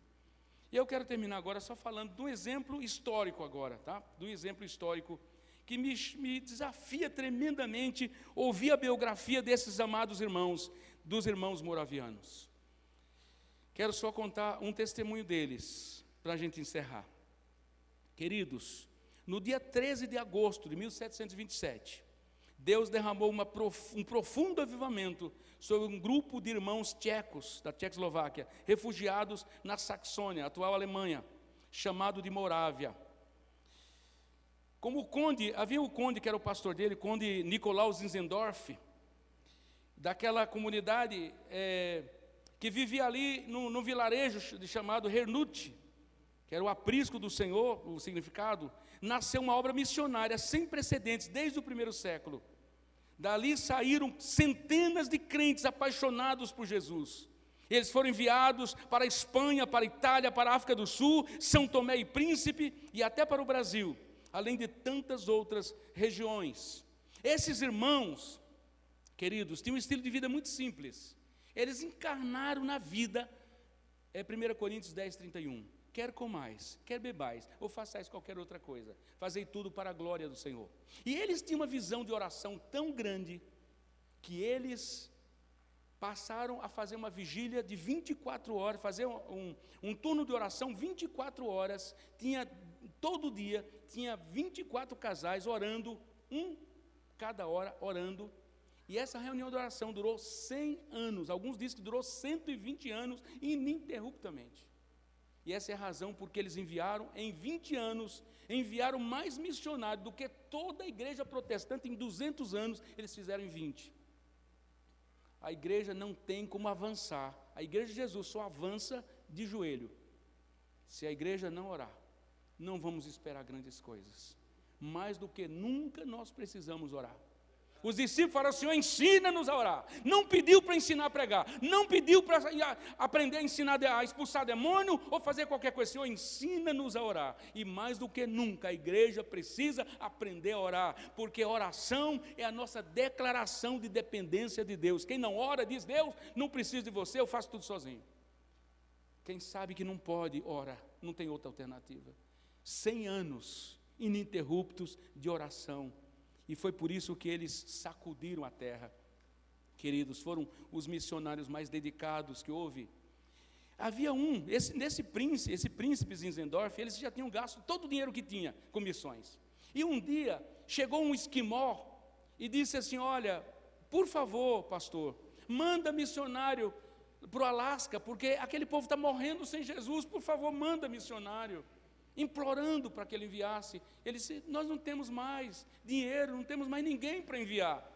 E eu quero terminar agora só falando de um exemplo histórico agora, tá? De um exemplo histórico que me desafia tremendamente ouvir a biografia desses amados irmãos, dos irmãos moravianos. Quero só contar um testemunho deles, para a gente encerrar. Queridos, no dia 13 de agosto de 1727, Deus derramou um profundo avivamento sobre um grupo de irmãos tchecos, da Tchecoslováquia, refugiados na Saxônia, atual Alemanha, chamado de Morávia. Como o conde, havia o conde que era o pastor dele, conde Nikolaus Zinzendorf, daquela comunidade que vivia ali no vilarejo chamado Hernut, que era o aprisco do Senhor, o significado, nasceu uma obra missionária sem precedentes desde o primeiro século. Dali saíram centenas de crentes apaixonados por Jesus. Eles foram enviados para a Espanha, para a Itália, para a África do Sul, São Tomé e Príncipe e até para o Brasil, além de tantas outras regiões. Esses irmãos, queridos, tinham um estilo de vida muito simples. Eles encarnaram na vida, 1 Coríntios 10, 31. Quer comais, quer bebais, ou façais qualquer outra coisa, fazei tudo para a glória do Senhor. E eles tinham uma visão de oração tão grande, que eles passaram a fazer uma vigília de 24 horas, fazer um turno de oração 24 horas, todo dia, tinha 24 casais orando, cada hora orando, e essa reunião de oração durou 100 anos, alguns dizem que durou 120 anos, ininterruptamente. E essa é a razão porque eles enviaram, em 20 anos, enviaram mais missionários do que toda a igreja protestante em 200 anos, eles fizeram em 20. A igreja não tem como avançar, a igreja de Jesus só avança de joelho. Se a igreja não orar, não vamos esperar grandes coisas. Mais do que nunca nós precisamos orar. Os discípulos falaram, Senhor, ensina-nos a orar. Não pediu para ensinar a pregar, não pediu para aprender a ensinar a expulsar demônio ou fazer qualquer coisa. Senhor, ensina-nos a orar. E mais do que nunca, a igreja precisa aprender a orar, porque oração é a nossa declaração de dependência de Deus. Quem não ora diz, Deus, não preciso de você, eu faço tudo sozinho. Quem sabe que não pode, ora, não tem outra alternativa. 100 anos ininterruptos de oração. E foi por isso que eles sacudiram a terra. Queridos, foram os missionários mais dedicados que houve. Havia esse príncipe Zinzendorf, eles já tinham gasto todo o dinheiro que tinha com missões. E um dia, chegou um esquimó e disse assim: olha, por favor, pastor, manda missionário para o Alasca, porque aquele povo está morrendo sem Jesus, por favor, manda missionário. Implorando para que ele enviasse. Ele disse: nós não temos mais dinheiro, não temos mais ninguém para enviar.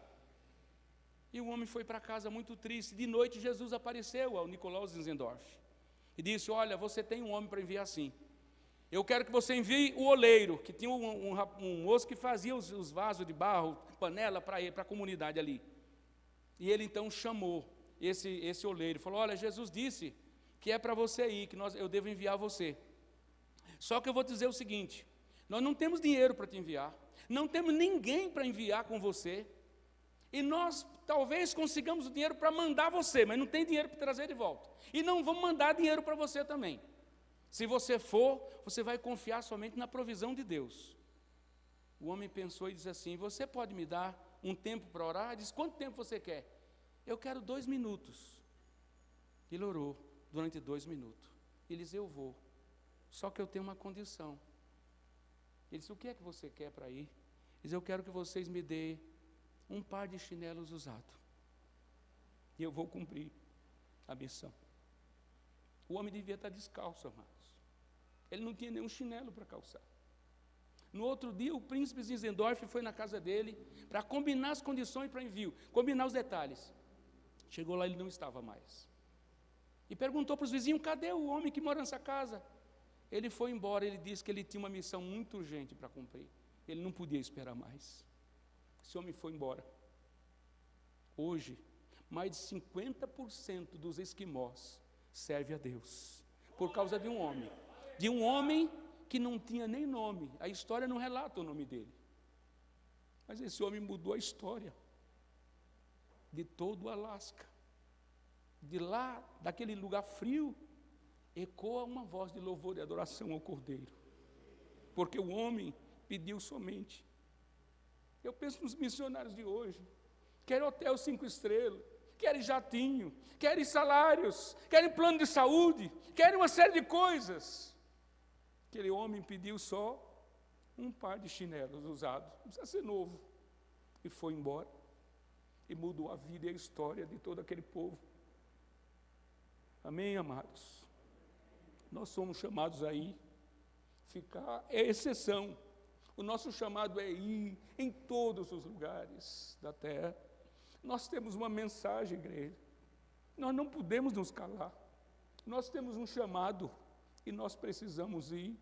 E o homem foi para casa muito triste. De noite, Jesus apareceu ao Nicolaus Zinzendorf e disse: olha, você tem um homem para enviar sim. Eu quero que você envie o oleiro, que tinha um moço que fazia os vasos de barro, panela para a comunidade ali. E ele então chamou esse oleiro, falou: olha, Jesus disse que é para você ir, que eu devo enviar você. Só que eu vou dizer o seguinte: nós não temos dinheiro para te enviar, não temos ninguém para enviar com você, e nós talvez consigamos o dinheiro para mandar você, mas não tem dinheiro para trazer de volta, e não vamos mandar dinheiro para você também. Se você for, você vai confiar somente na provisão de Deus. O homem pensou e disse assim: você pode me dar um tempo para orar? Ele disse: quanto tempo você quer? Eu quero 2 minutos. Ele orou durante 2 minutos. Ele disse: eu vou, só que eu tenho uma condição. Ele disse: o que é que você quer para ir? Ele disse: eu quero que vocês me dêem um par de chinelos usados, e eu vou cumprir a missão. O homem devia estar descalço, amados. Ele não tinha nenhum chinelo para calçar. No outro dia, o príncipe Zinzendorf foi na casa dele para combinar as condições para envio, combinar os detalhes. Chegou lá, ele não estava mais. E perguntou para os vizinhos: cadê o homem que mora nessa casa? Ele foi embora. Ele disse que ele tinha uma missão muito urgente para cumprir. Ele não podia esperar mais. Esse homem foi embora. Hoje, mais de 50% dos esquimós serve a Deus, por causa de um homem que não tinha nem nome. A história não relata o nome dele, mas esse homem mudou a história de todo o Alasca. De lá, daquele lugar frio, ecoa uma voz de louvor e adoração ao Cordeiro, porque o homem pediu somente. Eu penso nos missionários de hoje, querem hotel 5 estrelas, querem jatinho, querem salários, querem plano de saúde, querem uma série de coisas. Aquele homem pediu só um par de chinelos usados, não precisa ser novo, e foi embora, e mudou a vida e a história de todo aquele povo. Amém, amados? Nós somos chamados aí, ficar é exceção. O nosso chamado é ir em todos os lugares da terra. Nós temos uma mensagem, igreja. Nós não podemos nos calar. Nós temos um chamado e nós precisamos ir.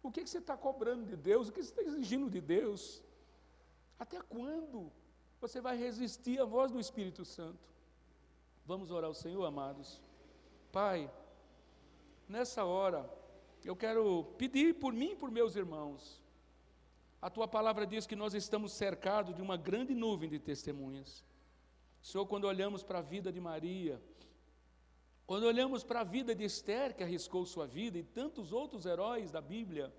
O que você está cobrando de Deus? O que você está exigindo de Deus? Até quando você vai resistir à voz do Espírito Santo? Vamos orar ao Senhor, amados. Pai, nessa hora, eu quero pedir por mim e por meus irmãos. A Tua palavra diz que nós estamos cercados de uma grande nuvem de testemunhas. Senhor, quando olhamos para a vida de Maria, quando olhamos para a vida de Esther, que arriscou sua vida, e tantos outros heróis da Bíblia,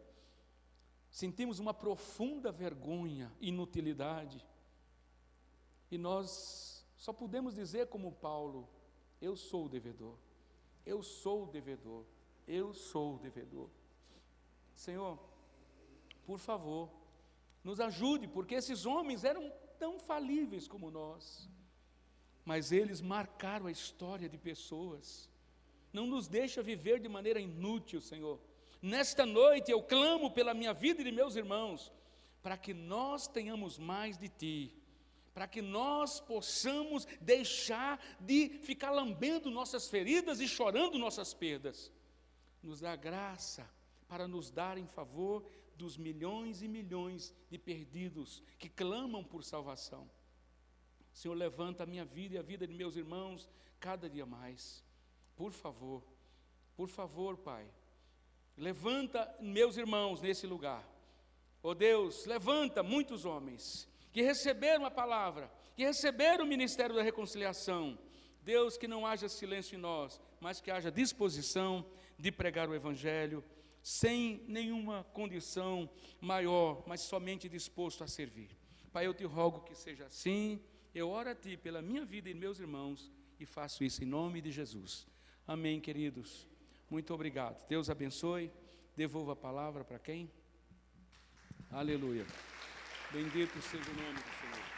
sentimos uma profunda vergonha, inutilidade. E nós só podemos dizer como Paulo: eu sou o devedor, eu sou o devedor, eu sou o devedor. Senhor, por favor, nos ajude, porque esses homens eram tão falíveis como nós, mas eles marcaram a história de pessoas. Não nos deixa viver de maneira inútil, Senhor. Nesta noite eu clamo pela minha vida e de meus irmãos, para que nós tenhamos mais de Ti, para que nós possamos deixar de ficar lambendo nossas feridas e chorando nossas perdas. Nos dá graça para nos dar em favor dos milhões e milhões de perdidos que clamam por salvação. Senhor, levanta a minha vida e a vida de meus irmãos cada dia mais. Por favor, Pai, levanta meus irmãos nesse lugar. Oh Deus, levanta muitos homens que receberam a palavra, que receberam o ministério da reconciliação. Deus, que não haja silêncio em nós, mas que haja disposição de pregar o Evangelho, sem nenhuma condição maior, mas somente disposto a servir. Pai, eu te rogo que seja assim. Eu oro a Ti pela minha vida e meus irmãos, e faço isso em nome de Jesus. Amém, queridos. Muito obrigado. Deus abençoe. Devolva a palavra para quem? Aleluia. Bendito seja o nome do Senhor.